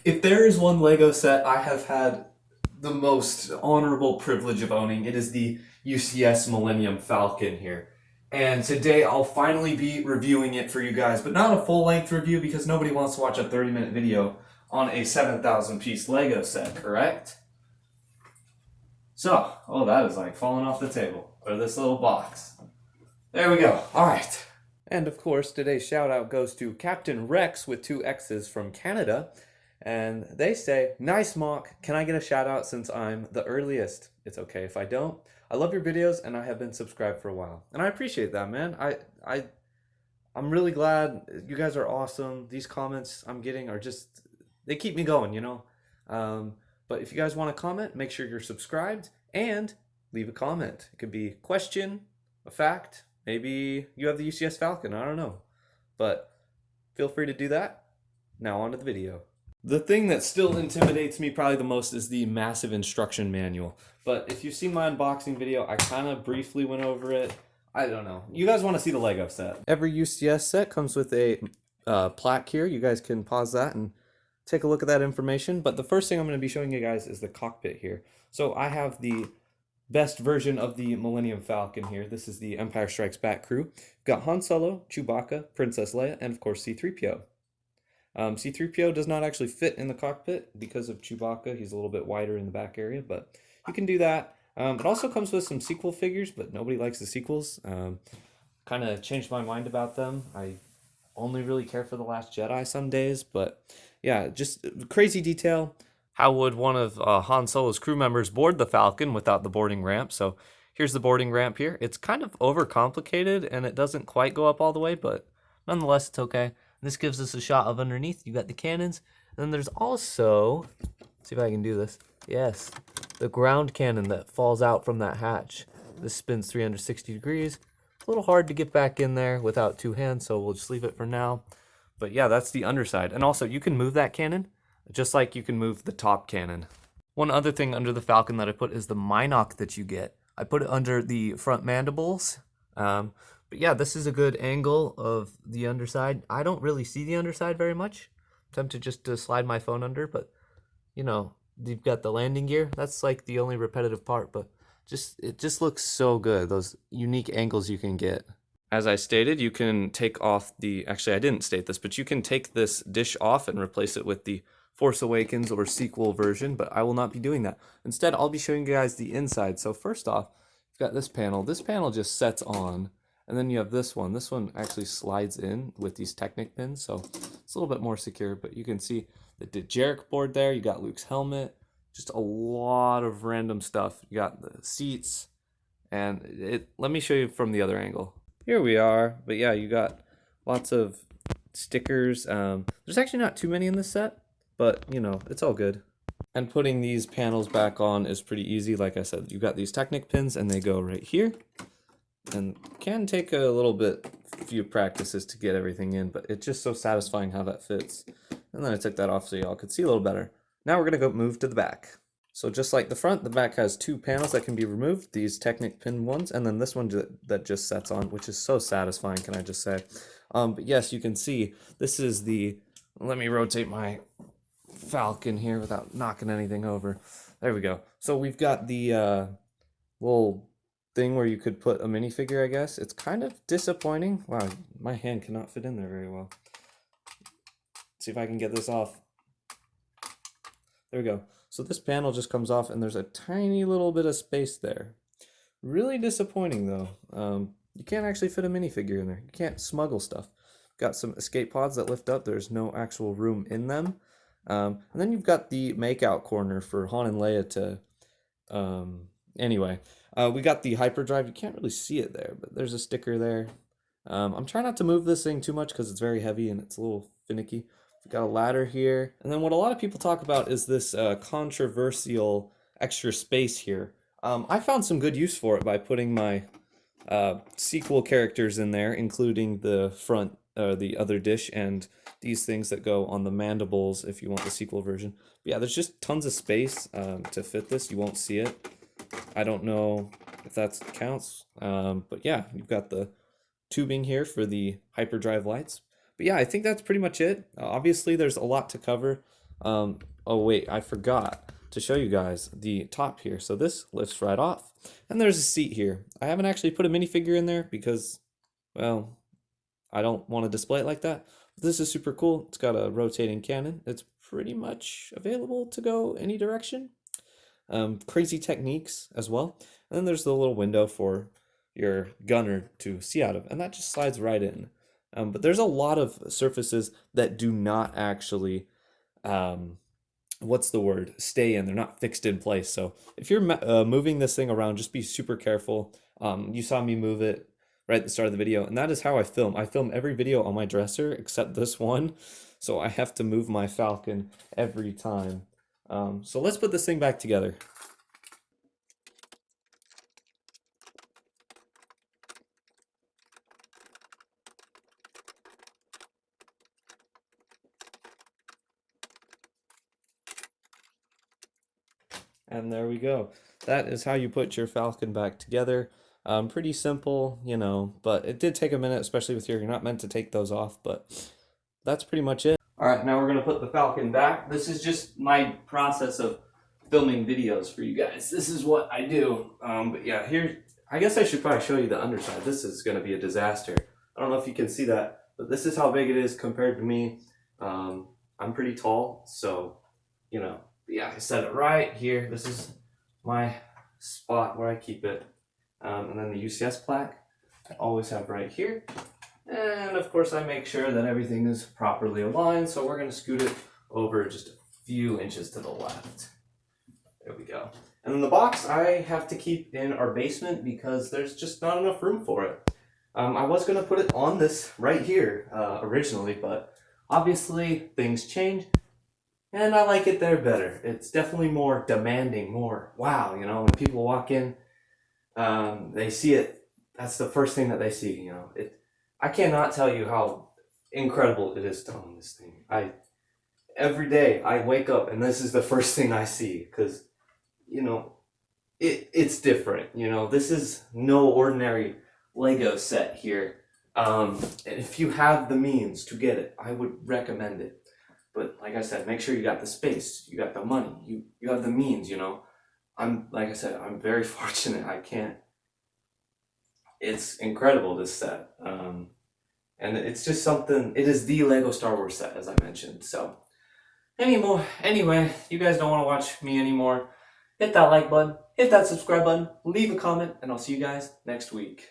If there is one Lego set I have had the most honorable privilege of owning, it is the UCS Millennium Falcon here. And today I'll finally be reviewing it for you guys, but not a full length review because nobody wants to watch a 30-minute video on a 7,000 piece Lego set, correct? So, oh, that is like falling off the table, or this little box. There we go. All right. And of course, today's shout out goes to Captain Rex with two X's from Canada. And they say, nice mock. Can I get a shout out since I'm the earliest? It's okay if I don't. I love your videos and I have been subscribed for a while. And I appreciate that, man. I'm really glad. You guys are awesome. These comments I'm getting are just, they keep me going, you know? But if you guys want to comment, make sure you're subscribed and leave a comment. It could be a question, a fact, maybe you have the UCS Falcon, I don't know. But feel free to do that. Now on to the video. The thing that still intimidates me probably the most is the massive instruction manual. But if you've seen my unboxing video, I kind of briefly went over it. I don't know. You guys want to see the Lego set. Every UCS set comes with a plaque here. You guys can pause that and take a look at that information. But the first thing I'm going to be showing you guys is the cockpit here. So I have the best version of the Millennium Falcon here. This is the Empire Strikes Back crew. We've got Han Solo, Chewbacca, Princess Leia, and of course C-3PO. C-3PO does not actually fit in the cockpit because of Chewbacca. He's a little bit wider in the back area, but you can do that. It also comes with some sequel figures, but nobody likes the sequels. Kind of changed my mind about them. I only really care for The Last Jedi some days, but yeah, just crazy detail. How would one of Han Solo's crew members board the Falcon without the boarding ramp? So here's the boarding ramp here. It's kind of overcomplicated and it doesn't quite go up all the way, but nonetheless, it's okay. This gives us a shot of underneath. You got the cannons. And then there's also, let's see if I can do this. Yes, the ground cannon that falls out from that hatch. This spins 360 degrees. It's a little hard to get back in there without two hands, so we'll just leave it for now. But yeah, that's the underside. And also, you can move that cannon just like you can move the top cannon. One other thing under the Falcon that I put is the Minoc that you get. I put it under the front mandibles. But yeah, this is a good angle of the underside. I don't really see the underside very much. I'm tempted just to slide my phone under, but you know, you've got the landing gear. That's like the only repetitive part, but it just looks so good. Those unique angles you can get. As I stated, you can take off actually I didn't state this, but you can take this dish off and replace it with the Force Awakens or sequel version, but I will not be doing that. Instead, I'll be showing you guys the inside. So first off, you've got this panel. This panel just sets on. And then you have this one. This one actually slides in with these Technic pins, so it's a little bit more secure. But you can see the Jarek board there. You got Luke's helmet. Just a lot of random stuff. You got the seats. And let me show you from the other angle. Here we are. But yeah, you got lots of stickers. There's actually not too many in this set, but you know, it's all good. And putting these panels back on is pretty easy. Like I said, you got these Technic pins and they go right here. And can take a little bit, few practices to get everything in, but it's just so satisfying how that fits. And then I took that off so y'all could see a little better. Now we're going to go move to the back. So just like the front, the back has two panels that can be removed, these Technic pin ones, and then this one that just sets on, which is so satisfying, can I just say. But yes, you can see, this is let me rotate my Falcon here without knocking anything over. There we go. So we've got the little thing where you could put a minifigure, I guess. It's kind of disappointing. Wow, my hand cannot fit in there very well. Let's see if I can get this off. There we go. So this panel just comes off and there's a tiny little bit of space there. Really disappointing though. You can't actually fit a minifigure in there. You can't smuggle stuff. Got some escape pods that lift up. There's no actual room in them. And then you've got the makeout corner for Han and Leia to... Anyway. We got the hyperdrive. You can't really see it there, but there's a sticker there. I'm trying not to move this thing too much because it's very heavy and it's a little finicky. We've got a ladder here. And then what a lot of people talk about is this controversial extra space here. I found some good use for it by putting my sequel characters in there, including the front, the other dish, and these things that go on the mandibles if you want the sequel version. But yeah, there's just tons of space to fit this. You won't see it. I don't know if that counts, but yeah, you've got the tubing here for the hyperdrive lights. But yeah, I think that's pretty much it. Obviously, there's a lot to cover. Oh wait, I forgot to show you guys the top here. So this lifts right off. And there's a seat here. I haven't actually put a minifigure in there because, well, I don't want to display it like that. But this is super cool. It's got a rotating cannon. It's pretty much available to go any direction. Crazy techniques as well. And then there's the little window for your gunner to see out of, and that just slides right in. But there's a lot of surfaces that do not actually, what's the word, stay in. They're not fixed in place. So if you're moving this thing around, just be super careful. You saw me move it right at the start of the video, and that is how I film. I film every video on my dresser except this one, so I have to move my Falcon every time. So let's put this thing back together. And there we go. That is how you put your Falcon back together. Pretty simple, you know, but it did take a minute, especially with you're not meant to take those off, but that's pretty much it. All right, now we're gonna put the Falcon back. This is just my process of filming videos for you guys. This is what I do. But yeah, here, I guess I should probably show you the underside. This is gonna be a disaster. I don't know if you can see that, but this is how big it is compared to me. I'm pretty tall, so, you know, yeah, I set it right here. This is my spot where I keep it. And then the UCS plaque, I always have right here. And of course I make sure that everything is properly aligned, so we're gonna scoot it over just a few inches to the left. There we go. And then the box I have to keep in our basement because there's just not enough room for it. I was gonna put it on this right here originally, but obviously things change. And I like it there better. It's definitely more demanding, more wow, you know, when people walk in, they see it, that's the first thing that they see, you know. I cannot tell you how incredible it is to own this thing. Every day I wake up and this is the first thing I see, because, you know, it's different, you know. This is no ordinary Lego set here. And if you have the means to get it, I would recommend it. But like I said, make sure you got the space, you got the money, you have the means, you know. Like I said, I'm very fortunate. It's incredible, this set. And it's just something, it is the Lego Star Wars set, as I mentioned. So anyway, you guys don't want to watch me anymore, hit that like button, hit that subscribe button, leave a comment, and I'll see you guys next week.